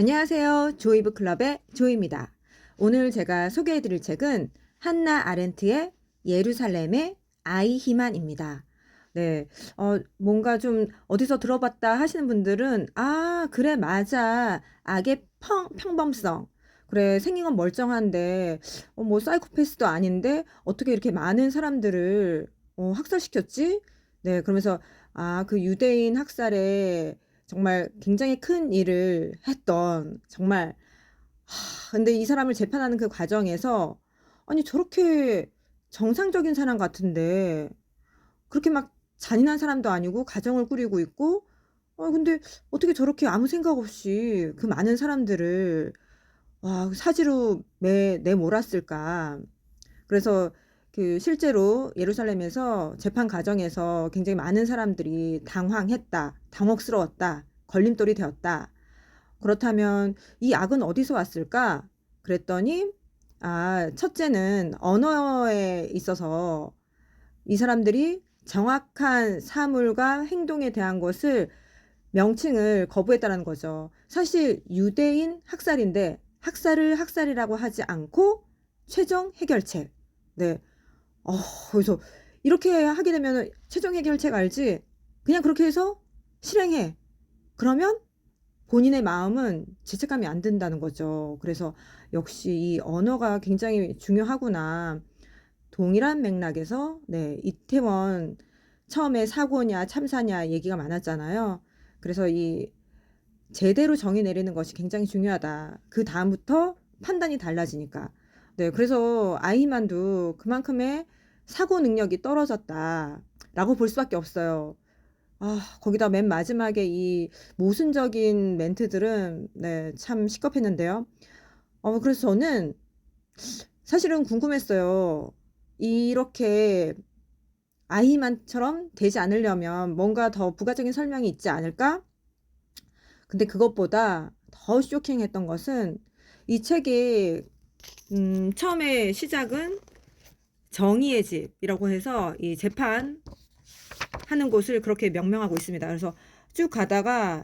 안녕하세요. 조이브 클럽의 조입니다. 오늘 제가 소개해 드릴 책은 한나 아렌트의 예루살렘의 아이히만입니다. 네, 뭔가 좀 어디서 들어봤다 하시는 분들은, 아, 그래, 맞아. 악의 평범성. 그래, 생긴 건 멀쩡한데, 뭐, 사이코패스도 아닌데, 어떻게 이렇게 많은 사람들을, 학살시켰지? 네, 그러면서, 아, 그 유대인 학살에 정말 굉장히 큰 일을 했던 정말 근데 이 사람을 재판하는 그 과정에서 아니 저렇게 정상적인 사람 같은데 그렇게 막 잔인한 사람도 아니고 가정을 꾸리고 있고 근데 어떻게 저렇게 아무 생각 없이 그 많은 사람들을 사지로 내몰았을까. 그래서 그 실제로 예루살렘에서 재판 과정에서 굉장히 많은 사람들이 당황했다, 당혹스러웠다, 걸림돌이 되었다. 그렇다면 이 악은 어디서 왔을까? 그랬더니 첫째는 언어에 있어서 이 사람들이 정확한 사물과 행동에 대한 것을 명칭을 거부했다는 거죠. 사실 유대인 학살인데 학살을 학살이라고 하지 않고 최종 해결책. 네. 어, 그래서 이렇게 하게 되면 최종 해결책 알지? 그냥 그렇게 해서 실행해. 그러면 본인의 마음은 죄책감이 안 든다는 거죠. 그래서 역시 이 언어가 굉장히 중요하구나. 동일한 맥락에서 네, 이태원 처음에 사고냐 참사냐 얘기가 많았잖아요. 그래서 이 제대로 정의 내리는 것이 굉장히 중요하다. 그 다음부터 판단이 달라지니까. 네, 그래서 아이만도 그만큼의 사고 능력이 떨어졌다라고 볼 수밖에 없어요. 거기다 맨 마지막에 이 모순적인 멘트들은 네, 참 시겁했는데요. 그래서 저는 사실은 궁금했어요. 이렇게 아이만처럼 되지 않으려면 뭔가 더 부가적인 설명이 있지 않을까? 근데 그것보다 더 쇼킹했던 것은 이 책이 처음에 시작은 정의의 집이라고 해서 이 재판하는 곳을 그렇게 명명하고 있습니다. 그래서 쭉 가다가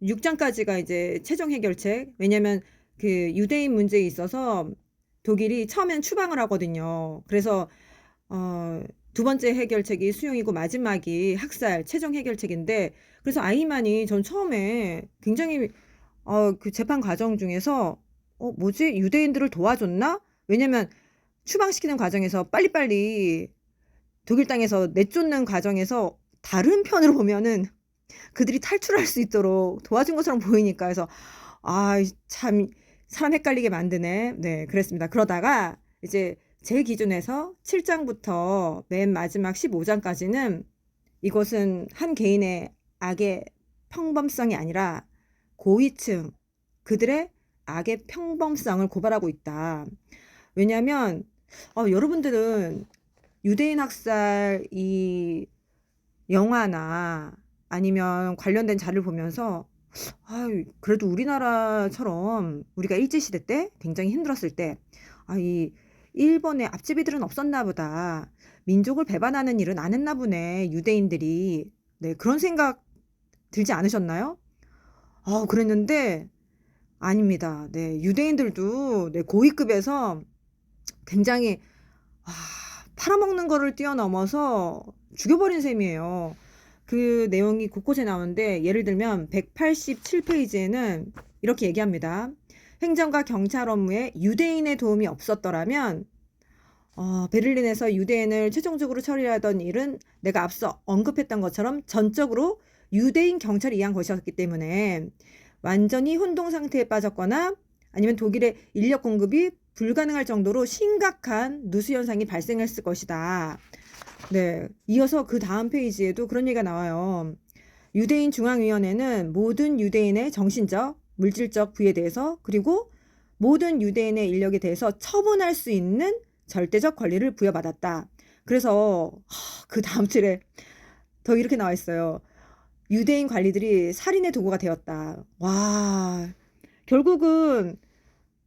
6장까지가 이제 최종 해결책. 왜냐면 그 유대인 문제에 있어서 독일이 처음엔 추방을 하거든요. 그래서 두 번째 해결책이 수용이고 마지막이 학살 최종 해결책인데 그래서 아이만이 전 처음에 굉장히 그 재판 과정 중에서 뭐지? 유대인들을 도와줬나? 왜냐면 추방시키는 과정에서 빨리빨리 독일 땅에서 내쫓는 과정에서 다른 편으로 보면은 그들이 탈출할 수 있도록 도와준 것처럼 보이니까 해서 참 사람 헷갈리게 만드네. 네, 그랬습니다. 그러다가 이제 제 기준에서 7장부터 맨 마지막 15장까지는 이것은 한 개인의 악의 평범성이 아니라 고위층 그들의 악의 평범성을 고발하고 있다. 왜냐하면 여러분들은 유대인 학살 이 영화나 아니면 관련된 자료를 보면서 그래도 우리나라처럼 우리가 일제시대 때 굉장히 힘들었을 때 이 일본의 앞제비들은 없었나 보다. 민족을 배반하는 일은 안 했나 보네. 유대인들이. 네, 그런 생각 들지 않으셨나요? 그랬는데 아닙니다. 네, 유대인들도 네, 고위급에서 굉장히 아, 팔아먹는 거를 뛰어넘어서 죽여버린 셈이에요. 그 내용이 곳곳에 나오는데 예를 들면 187페이지에는 이렇게 얘기합니다. 행정과 경찰 업무에 유대인의 도움이 없었더라면 베를린에서 유대인을 최종적으로 처리하던 일은 내가 앞서 언급했던 것처럼 전적으로 유대인 경찰이 이한 것이었기 때문에 완전히 혼동 상태에 빠졌거나 아니면 독일의 인력 공급이 불가능할 정도로 심각한 누수 현상이 발생했을 것이다. 네, 이어서 그 다음 페이지에도 그런 얘기가 나와요. 유대인 중앙위원회는 모든 유대인의 정신적, 물질적 부에 대해서 그리고 모든 유대인의 인력에 대해서 처분할 수 있는 절대적 권리를 부여받았다. 그래서 그 다음 줄에 더 이렇게 나와 있어요. 유대인 관리들이 살인의 도구가 되었다. 와, 결국은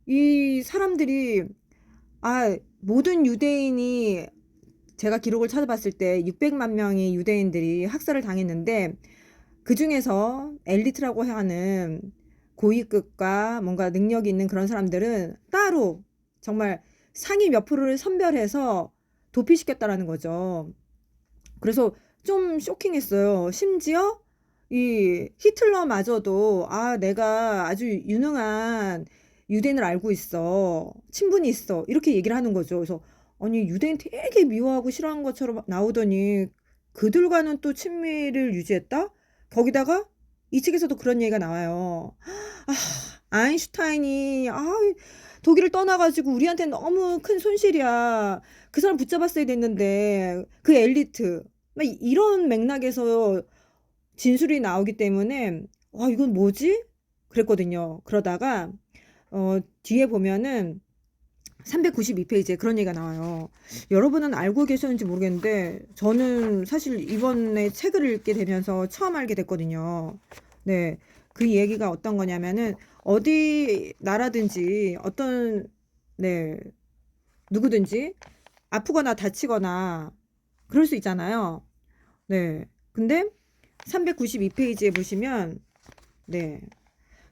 이 사람들이 모든 유대인이 제가 기록을 찾아봤을 때 600만 명의 유대인들이 학살을 당했는데 그 중에서 엘리트라고 하는 고위급과 뭔가 능력이 있는 그런 사람들은 따로 정말 상위 몇 프로를 선별해서 도피시켰다라는 거죠. 그래서 좀 쇼킹했어요. 심지어 이 히틀러마저도 아, 내가 아주 유능한 유대인을 알고 있어. 친분이 있어. 이렇게 얘기를 하는 거죠. 그래서 아니, 유대인 되게 미워하고 싫어하는 것처럼 나오더니 그들과는 또 친밀을 유지했다? 거기다가 이 책에서도 그런 얘기가 나와요. 아, 아인슈타인이 독일을 떠나가지고 우리한테 너무 큰 손실이야. 그 사람 붙잡았어야 됐는데 그 엘리트 막 이런 맥락에서 진술이 나오기 때문에 이건 뭐지? 그랬거든요. 그러다가 뒤에 보면은 392페이지에 그런 얘기가 나와요. 여러분은 알고 계셨는지 모르겠는데 저는 사실 이번에 책을 읽게 되면서 처음 알게 됐거든요. 네. 그 얘기가 어떤 거냐면은 어디 나라든지 어떤 네, 누구든지 아프거나 다치거나 그럴 수 있잖아요. 네. 근데 392페이지에 보시면 네.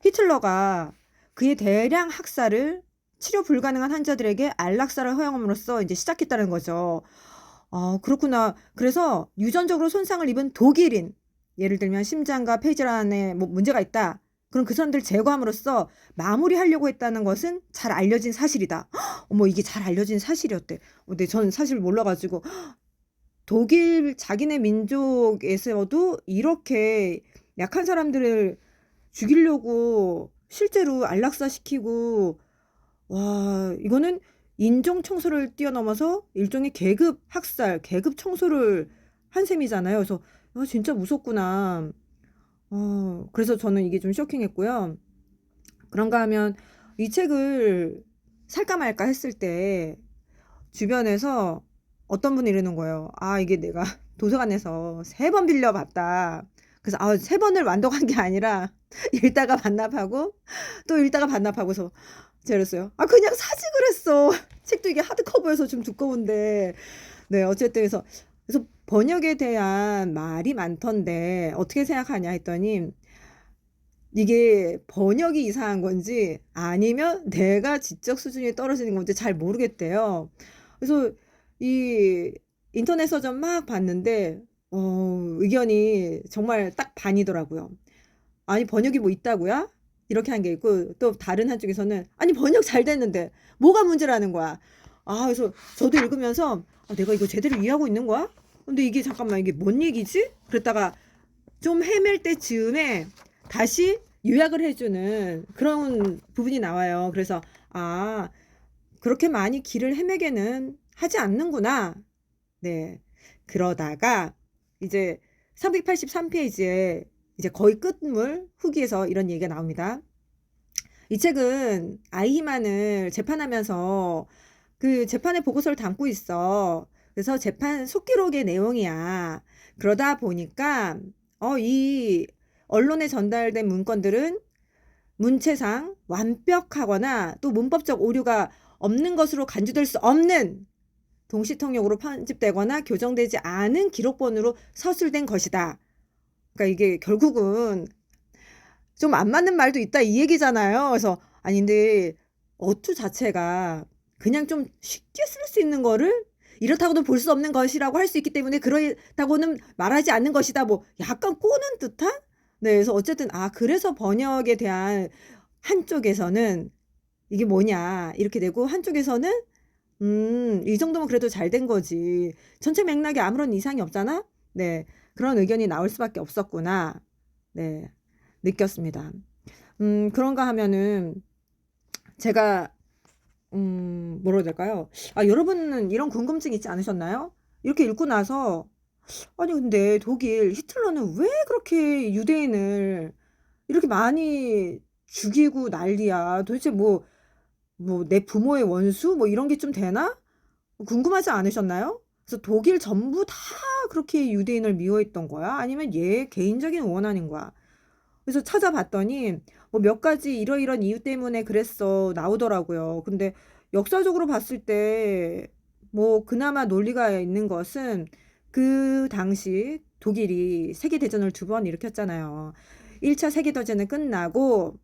히틀러가 그의 대량 학살을 치료 불가능한 환자들에게 안락사를 허용함으로써 이제 시작했다는 거죠. 그렇구나. 그래서 유전적으로 손상을 입은 독일인, 예를 들면 심장과 폐질환에 뭐 문제가 있다. 그럼 그 사람들 제거함으로써 마무리하려고 했다는 것은 잘 알려진 사실이다. 어머, 이게 잘 알려진 사실이었대. 근데 전 사실 몰라가지고 독일 자기네 민족에서도 이렇게 약한 사람들을 죽이려고 실제로 안락사시키고 와, 이거는 인종 청소를 뛰어넘어서 일종의 계급 학살, 계급 청소를 한 셈이잖아요. 그래서 진짜 무섭구나. 그래서 저는 이게 좀 쇼킹했고요. 그런가 하면 이 책을 살까 말까 했을 때 주변에서 어떤 분이 이러는 거예요. 이게 내가 도서관에서 3번 빌려봤다. 그래서 3번을 완독한 게 아니라 읽다가 반납하고 또 읽다가 반납하고서 제가 그랬어요. 그냥 사지 그랬어. 책도 이게 하드커버여서 좀 두꺼운데. 네, 어쨌든 그래서 번역에 대한 말이 많던데 어떻게 생각하냐 했더니 이게 번역이 이상한 건지 아니면 내가 지적 수준이 떨어지는 건지 잘 모르겠대요. 그래서 이 인터넷 서점 막 봤는데 의견이 정말 딱 반이더라고요. 아니, 번역이 뭐 있다고요? 이렇게 한 게 있고 또 다른 한쪽에서는 아니, 번역 잘 됐는데 뭐가 문제라는 거야. 그래서 저도 읽으면서 내가 이거 제대로 이해하고 있는 거야? 근데 이게 잠깐만, 이게 뭔 얘기지? 그랬다가 좀 헤맬 때 즈음에 다시 요약을 해주는 그런 부분이 나와요. 그래서 그렇게 많이 길을 헤매게는 하지 않는구나. 네. 그러다가 이제 383페이지에 이제 거의 끝물 후기에서 이런 얘기가 나옵니다. 이 책은 아이히만을 재판하면서 그 재판의 보고서를 담고 있어. 그래서 재판 속기록의 내용이야. 그러다 보니까 이 언론에 전달된 문건들은 문체상 완벽하거나 또 문법적 오류가 없는 것으로 간주될 수 없는 동시통역으로 편집되거나 교정되지 않은 기록본으로 서술된 것이다. 그러니까 이게 결국은 좀 안 맞는 말도 있다 이 얘기잖아요. 그래서 근데 어투 자체가 그냥 좀 쉽게 쓸 수 있는 거를 이렇다고도 볼 수 없는 것이라고 할 수 있기 때문에 그렇다고는 말하지 않는 것이다. 뭐 약간 꼬는 듯한? 네, 그래서 어쨌든 그래서 번역에 대한 한쪽에서는 이게 뭐냐 이렇게 되고 한쪽에서는 이 정도면 그래도 잘 된 거지. 전체 맥락에 아무런 이상이 없잖아? 네, 그런 의견이 나올 수밖에 없었구나. 네, 느꼈습니다. 그런가 하면은 제가 뭐라 해야 될까요? 여러분은 이런 궁금증 있지 않으셨나요? 이렇게 읽고 나서 아니, 근데 독일 히틀러는 왜 그렇게 유대인을 이렇게 많이 죽이고 난리야? 도대체 뭐 내 부모의 원수? 뭐 이런 게 좀 되나? 궁금하지 않으셨나요? 그래서 독일 전부 다 그렇게 유대인을 미워했던 거야? 아니면 얘 개인적인 원한인 거야? 그래서 찾아봤더니 뭐 몇 가지 이러이런 이유 때문에 그랬어 나오더라고요. 근데 역사적으로 봤을 때 뭐 그나마 논리가 있는 것은 그 당시 독일이 세계대전을 2번 일으켰잖아요. 1차 세계대전은 끝나고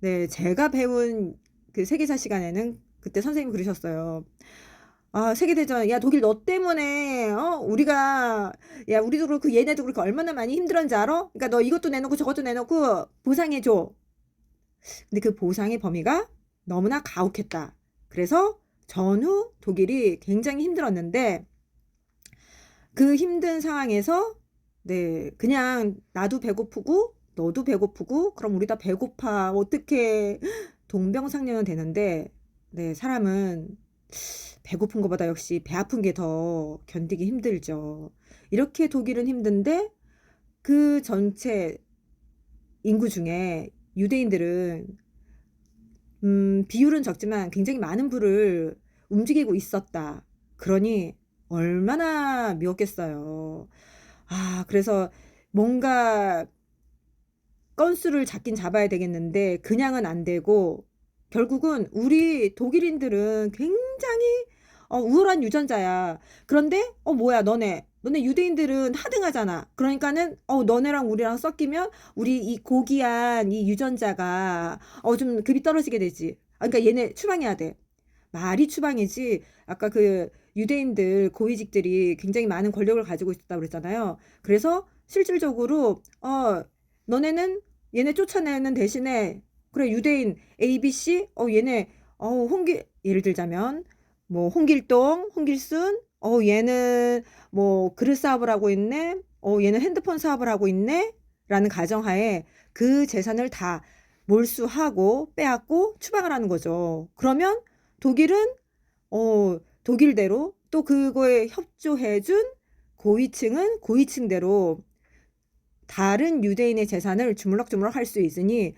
네, 제가 배운 그 세계사 시간에는 그때 선생님이 그러셨어요. 아, 세계대전, 야, 독일 너 때문에, 우리가, 야, 우리도 그렇고 얘네도 그렇고 얼마나 많이 힘들었는지 알아? 그러니까 너 이것도 내놓고 저것도 내놓고 보상해줘. 근데 그 보상의 범위가 너무나 가혹했다. 그래서 전후 독일이 굉장히 힘들었는데 그 힘든 상황에서 네, 그냥 나도 배고프고 너도 배고프고 그럼 우리 다 배고파. 어떻게 동병상련은 되는데 네, 사람은 배고픈 것보다 역시 배 아픈 게 더 견디기 힘들죠. 이렇게 독일은 힘든데 그 전체 인구 중에 유대인들은 비율은 적지만 굉장히 많은 부를 움직이고 있었다. 그러니 얼마나 미웠겠어요. 아, 그래서 뭔가 건수를 잡긴 잡아야 되겠는데 그냥은 안 되고 결국은 우리 독일인들은 굉장히 우월한 유전자야. 그런데 뭐야 너네 유대인들은 하등하잖아. 그러니까는 너네랑 우리랑 섞이면 우리 이 고귀한 이 유전자가 좀 급이 떨어지게 되지. 아, 그러니까 얘네 추방해야 돼. 말이 추방이지. 아까 그 유대인들 고위직들이 굉장히 많은 권력을 가지고 있었다고 그랬잖아요. 그래서 실질적으로 너네는 얘네 쫓아내는 대신에 그래 유대인 ABC 얘네 홍길 예를 들자면 뭐 홍길동 홍길순 얘는 뭐 그릇 사업을 하고 있네 얘는 핸드폰 사업을 하고 있네 라는 가정하에 그 재산을 다 몰수하고 빼앗고 추방을 하는 거죠. 그러면 독일은 독일대로 또 그거에 협조해준 고위층은 고위층대로 다른 유대인의 재산을 주물럭주물럭 할 수 있으니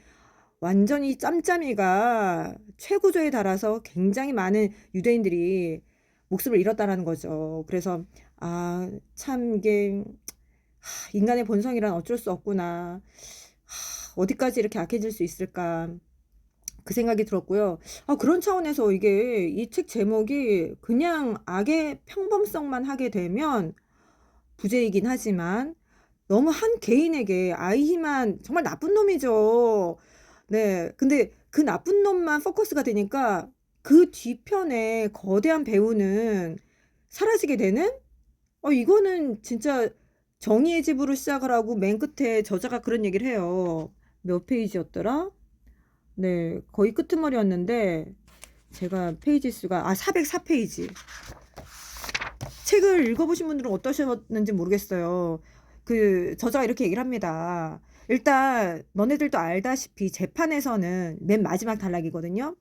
완전히 짬짬이가 최고조에 달아서 굉장히 많은 유대인들이 목숨을 잃었다라는 거죠. 그래서 참 이게 인간의 본성이란 어쩔 수 없구나. 어디까지 이렇게 악해질 수 있을까? 그 생각이 들었고요. 그런 차원에서 이게 이 책 제목이 그냥 악의 평범성만 하게 되면 부재이긴 하지만 너무 한 개인에게 아이히만 정말 나쁜 놈이죠. 네. 근데 그 나쁜 놈만 포커스가 되니까 그 뒤편에 거대한 배우는 사라지게 되는? 이거는 진짜 정의의 집으로 시작을 하고 맨 끝에 저자가 그런 얘기를 해요. 몇 페이지였더라? 네, 거의 끄트머리였는데 제가 페이지 수가 404페이지. 책을 읽어보신 분들은 어떠셨는지 모르겠어요. 그 저자가 이렇게 얘기를 합니다. 일단 너네들도 알다시피 재판에서는 맨 마지막 단락이거든요.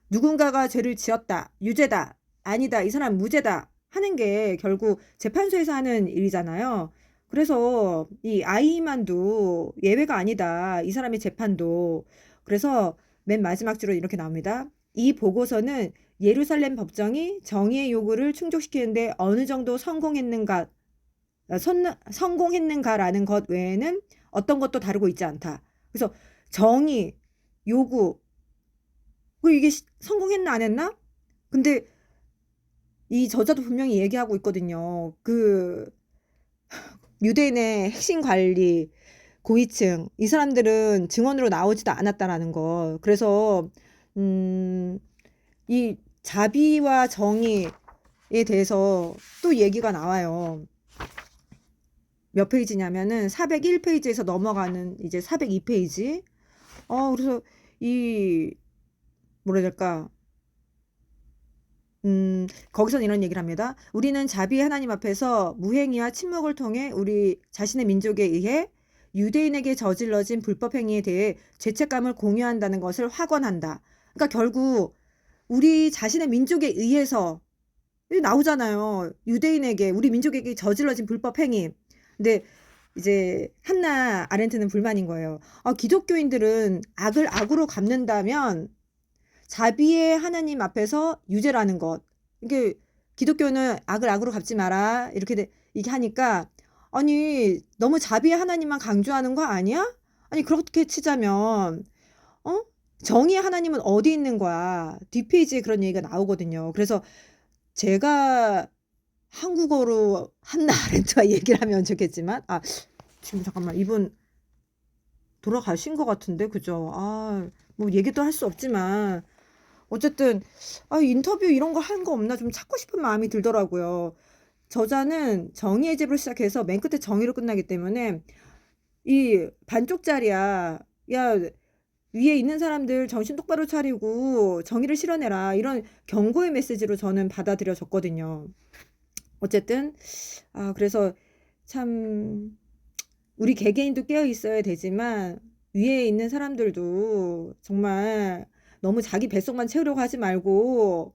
누군가가 죄를 지었다, 유죄다, 아니다, 이 사람 무죄다 하는 게 결국 재판소에서 하는 일이잖아요. 그래서 이 아이만도 예외가 아니다. 이 사람의 재판도. 그래서 맨 마지막 줄로 이렇게 나옵니다. 이 보고서는 예루살렘 법정이 정의의 요구를 충족시키는데 어느 정도 성공했는가라는 것 외에는 어떤 것도 다루고 있지 않다. 그래서 정의, 요구, 이게 성공했나 안 했나? 근데 이 저자도 분명히 얘기하고 있거든요. 그 유대인의 핵심 관리, 고위층, 이 사람들은 증언으로 나오지도 않았다라는 거. 그래서 이 자비와 정의에 대해서 또 얘기가 나와요. 몇 페이지냐면은 401페이지에서 넘어가는 이제 402페이지. 그래서 이 뭐라 해야 될까? 거기선 이런 얘기를 합니다. 우리는 자비의 하나님 앞에서 무행위와 침묵을 통해 우리 자신의 민족에 의해 유대인에게 저질러진 불법 행위에 대해 죄책감을 공유한다는 것을 확언한다. 그러니까 결국 우리 자신의 민족에 의해서 나오잖아요. 유대인에게 우리 민족에게 저질러진 불법 행위. 근데 이제 한나 아렌트는 불만인 거예요. 기독교인들은 악을 악으로 갚는다면 자비의 하나님 앞에서 유죄라는 것. 이게 기독교는 악을 악으로 갚지 마라. 이렇게 하니까 아니 너무 자비의 하나님만 강조하는 거 아니야? 아니 그렇게 치자면 어? 정의의 하나님은 어디 있는 거야? 뒷페이지에 그런 얘기가 나오거든요. 그래서 제가 한국어로 한나 아렌트와 얘기를 하면 좋겠지만 지금 잠깐만 이분 돌아가신 것 같은데 그죠? 뭐 얘기도 할 수 없지만 어쨌든 인터뷰 이런 거 하는 거 없나 좀 찾고 싶은 마음이 들더라고요. 저자는 정의의 집으로 시작해서 맨 끝에 정의로 끝나기 때문에 이 반쪽짜리야. 야, 위에 있는 사람들 정신 똑바로 차리고 정의를 실현해라. 이런 경고의 메시지로 저는 받아들여졌거든요. 어쨌든 그래서 참 우리 개개인도 깨어 있어야 되지만 위에 있는 사람들도 정말 너무 자기 뱃속만 채우려고 하지 말고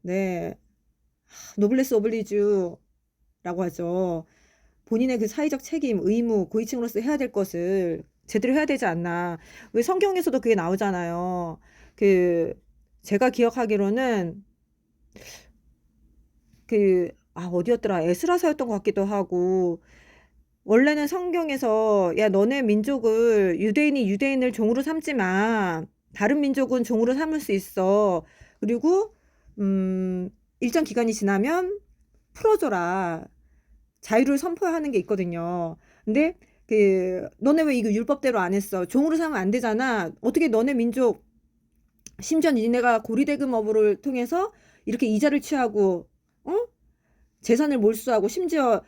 네 노블레스 오블리주라고 하죠. 본인의 그 사회적 책임, 의무, 고위층으로서 해야 될 것을 제대로 해야 되지 않나. 왜 성경에서도 그게 나오잖아요. 그 제가 기억하기로는 어디였더라? 에스라서였던 것 같기도 하고 원래는 성경에서 야 너네 민족을 유대인이 유대인을 종으로 삼지 마. 다른 민족은 종으로 삼을 수 있어. 그리고 일정 기간이 지나면 풀어줘라. 자유를 선포하는 게 있거든요. 근데 너네 왜 이거 율법대로 안 했어? 종으로 삼으면 안 되잖아. 어떻게 너네 민족 심지어 니네가 고리대금업을 통해서 이렇게 이자를 취하고 어? 재산을 몰수하고 심지어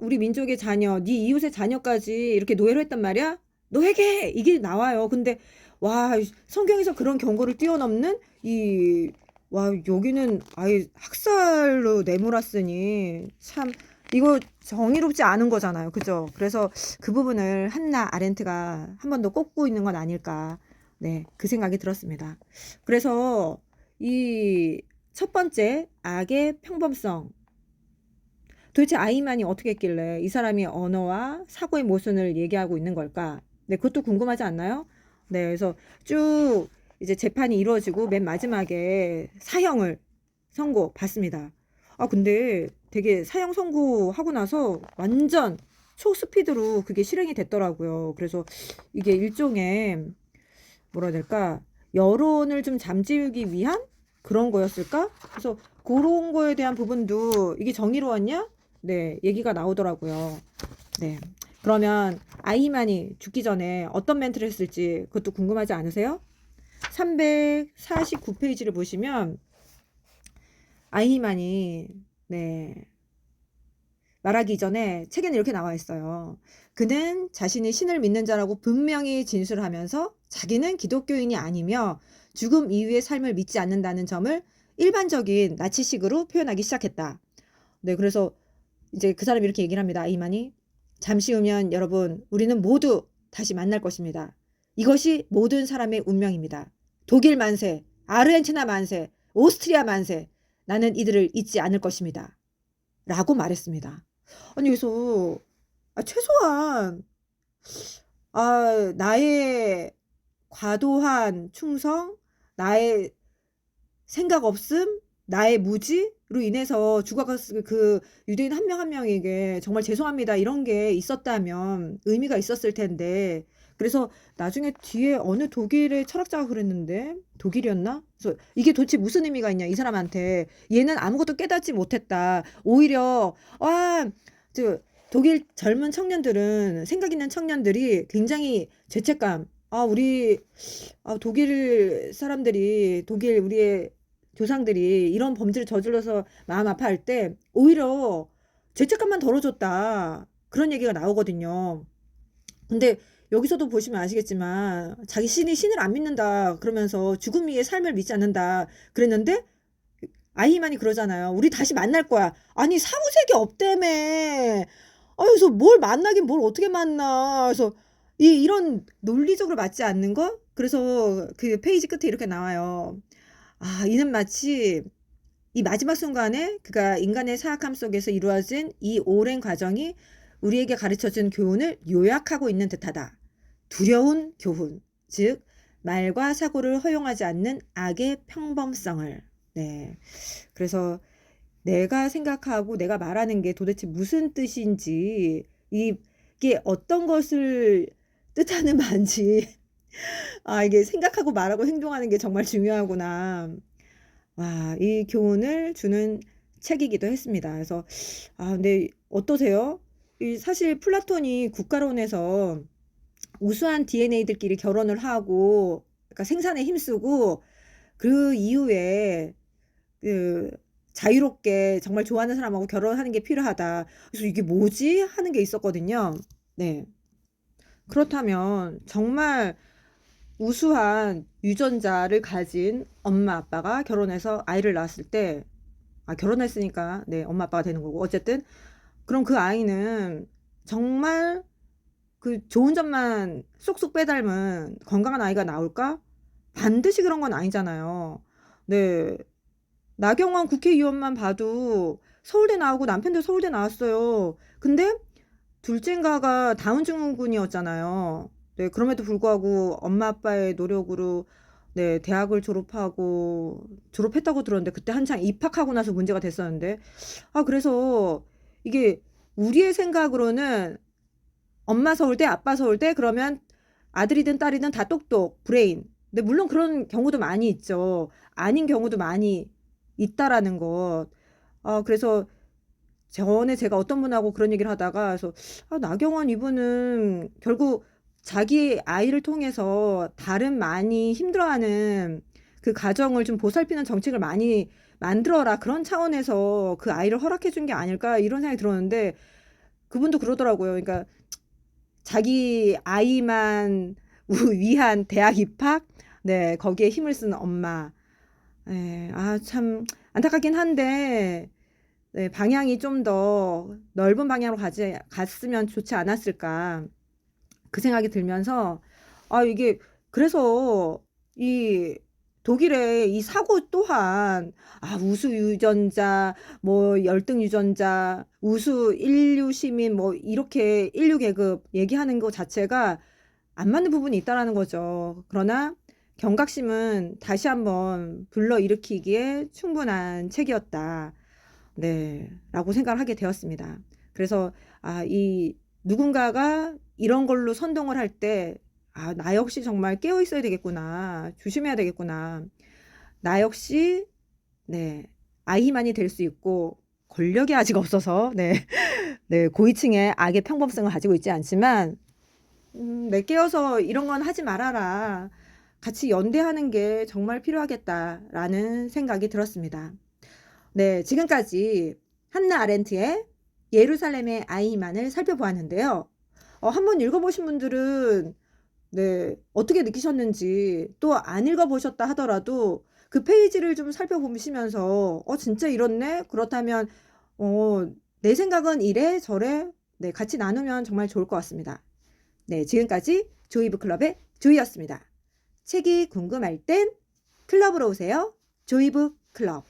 우리 민족의 자녀, 네 이웃의 자녀까지 이렇게 노예로 했단 말이야? 너 회개해! 이게 나와요. 근데 와 성경에서 그런 경고를 뛰어넘는 여기는 아예 학살로 내몰았으니 참 이거 정의롭지 않은 거잖아요. 그죠? 그래서 그 부분을 한나 아렌트가 한 번 더 꼽고 있는 건 아닐까. 네, 그 생각이 들었습니다. 그래서 이 첫 번째 악의 평범성. 도대체 아이만이 어떻게 했길래 이 사람이 언어와 사고의 모순을 얘기하고 있는 걸까? 네, 그것도 궁금하지 않나요? 네, 그래서 쭉 이제 재판이 이루어지고 맨 마지막에 사형을 선고받습니다. 근데 되게 사형 선고하고 나서 완전 초스피드로 그게 실행이 됐더라고요. 그래서 이게 일종의 뭐라 해야 될까? 여론을 좀 잠재우기 위한 그런 거였을까? 그래서 그런 거에 대한 부분도 이게 정의로웠냐? 네, 얘기가 나오더라고요. 네. 그러면 아이만이 죽기 전에 어떤 멘트를 했을지 그것도 궁금하지 않으세요? 349페이지를 보시면 아이만이 네, 말하기 전에 책에는 이렇게 나와 있어요. 그는 자신이 신을 믿는 자라고 분명히 진술하면서 자기는 기독교인이 아니며 죽음 이후의 삶을 믿지 않는다는 점을 일반적인 나치식으로 표현하기 시작했다. 네, 그래서 이제 그 사람이 이렇게 얘기를 합니다. 아이만이 잠시 후면 여러분 우리는 모두 다시 만날 것입니다. 이것이 모든 사람의 운명입니다. 독일 만세, 아르헨티나 만세, 오스트리아 만세. 나는 이들을 잊지 않을 것입니다. 라고 말했습니다. 아니 그래서 최소한 나의 과도한 충성, 나의 생각 없음, 나의 무지로 인해서 죽어갔을 그 유대인 한 명 한 명에게 정말 죄송합니다. 이런 게 있었다면 의미가 있었을 텐데. 그래서 나중에 뒤에 어느 독일의 철학자가 그랬는데 독일이었나? 그래서 이게 도대체 무슨 의미가 있냐 이 사람한테. 얘는 아무것도 깨닫지 못했다. 오히려 저 독일 젊은 청년들은 생각 있는 청년들이 굉장히 죄책감. 우리 독일 사람들이 독일 우리의 조상들이 이런 범죄를 저질러서 마음 아파할 때 오히려 죄책감만 덜어줬다. 그런 얘기가 나오거든요. 근데 여기서도 보시면 아시겠지만 자기 신을 안 믿는다 그러면서 죽음 위의 삶을 믿지 않는다 그랬는데 아이만이 그러잖아요. 우리 다시 만날 거야. 아니 사후세계 없다며. 그래서 뭘 만나긴 뭘 어떻게 만나. 그래서 이런 논리적으로 맞지 않는 거? 그래서 그 페이지 끝에 이렇게 나와요. 이는 마치 이 마지막 순간에 그가 인간의 사악함 속에서 이루어진 이 오랜 과정이 우리에게 가르쳐준 교훈을 요약하고 있는 듯하다. 두려운 교훈, 즉 말과 사고를 허용하지 않는 악의 평범성을. 네. 그래서 내가 생각하고 내가 말하는 게 도대체 무슨 뜻인지 이게 어떤 것을 뜻하는 말인지 이게 생각하고 말하고 행동하는 게 정말 중요하구나. 이 교훈을 주는 책이기도 했습니다. 그래서 근데 어떠세요? 사실 플라톤이 국가론에서 우수한 DNA들끼리 결혼을 하고 그러니까 생산에 힘쓰고 그 이후에 그 자유롭게 정말 좋아하는 사람하고 결혼하는 게 필요하다. 그래서 이게 뭐지? 하는 게 있었거든요. 네. 그렇다면 정말 우수한 유전자를 가진 엄마 아빠가 결혼해서 아이를 낳았을 때, 결혼했으니까 네, 엄마 아빠가 되는 거고 어쨌든 그럼 그 아이는 정말 그 좋은 점만 쏙쏙 빼닮은 건강한 아이가 나올까? 반드시 그런 건 아니잖아요. 네. 나경원 국회의원만 봐도 서울대 나오고 남편도 서울대 나왔어요. 근데 둘째인가가 다운 증후군이었잖아요. 네, 그럼에도 불구하고 엄마 아빠의 노력으로 네, 대학을 졸업했다고 들었는데 그때 한창 입학하고 나서 문제가 됐었는데 그래서 이게 우리의 생각으로는 엄마 서울대, 아빠 서울대 그러면 아들이든 딸이든 다 똑똑, 브레인. 근데 물론 그런 경우도 많이 있죠. 아닌 경우도 많이 있다라는 것. 그래서 전에 제가 어떤 분하고 그런 얘기를 하다가 그래서 나경원 이분은 결국 자기 아이를 통해서 다른 많이 힘들어하는 그 가정을 좀 보살피는 정책을 많이 만들어라 그런 차원에서 그 아이를 허락해 준 게 아닐까 이런 생각이 들었는데 그분도 그러더라고요. 그러니까 자기 아이만 위한 대학 입학, 네, 거기에 힘을 쓰는 엄마. 예, 참 안타깝긴 한데 네, 방향이 좀 더 넓은 방향으로 갔으면 좋지 않았을까 그 생각이 들면서 이게 그래서 이 독일의 이 사고 또한 우수 유전자 뭐 열등 유전자 우수 인류 시민 뭐 이렇게 인류 계급 얘기하는 것 자체가 안 맞는 부분이 있다라는 거죠. 그러나 경각심은 다시 한번 불러일으키기에 충분한 책이었다. 네, 라고 생각을 하게 되었습니다. 그래서 이 누군가가 이런 걸로 선동을 할 때 나 역시 정말 깨어 있어야 되겠구나. 조심해야 되겠구나. 나 역시 네, 아이만이 될 수 있고 권력이 아직 없어서 네, 네, 고위층의 악의 평범성을 가지고 있지 않지만 네, 깨어서 이런 건 하지 말아라. 같이 연대하는 게 정말 필요하겠다라는 생각이 들었습니다. 네, 지금까지 한나 아렌트의 예루살렘의 아이만을 살펴보았는데요. 한번 읽어보신 분들은 네, 어떻게 느끼셨는지 또 안 읽어보셨다 하더라도 그 페이지를 좀 살펴보시면서 진짜 이렇네? 그렇다면 내 생각은 이래 저래 네, 같이 나누면 정말 좋을 것 같습니다. 네, 지금까지 조이브클럽의 조이였습니다. 책이 궁금할 땐 클럽으로 오세요. 조이브클럽.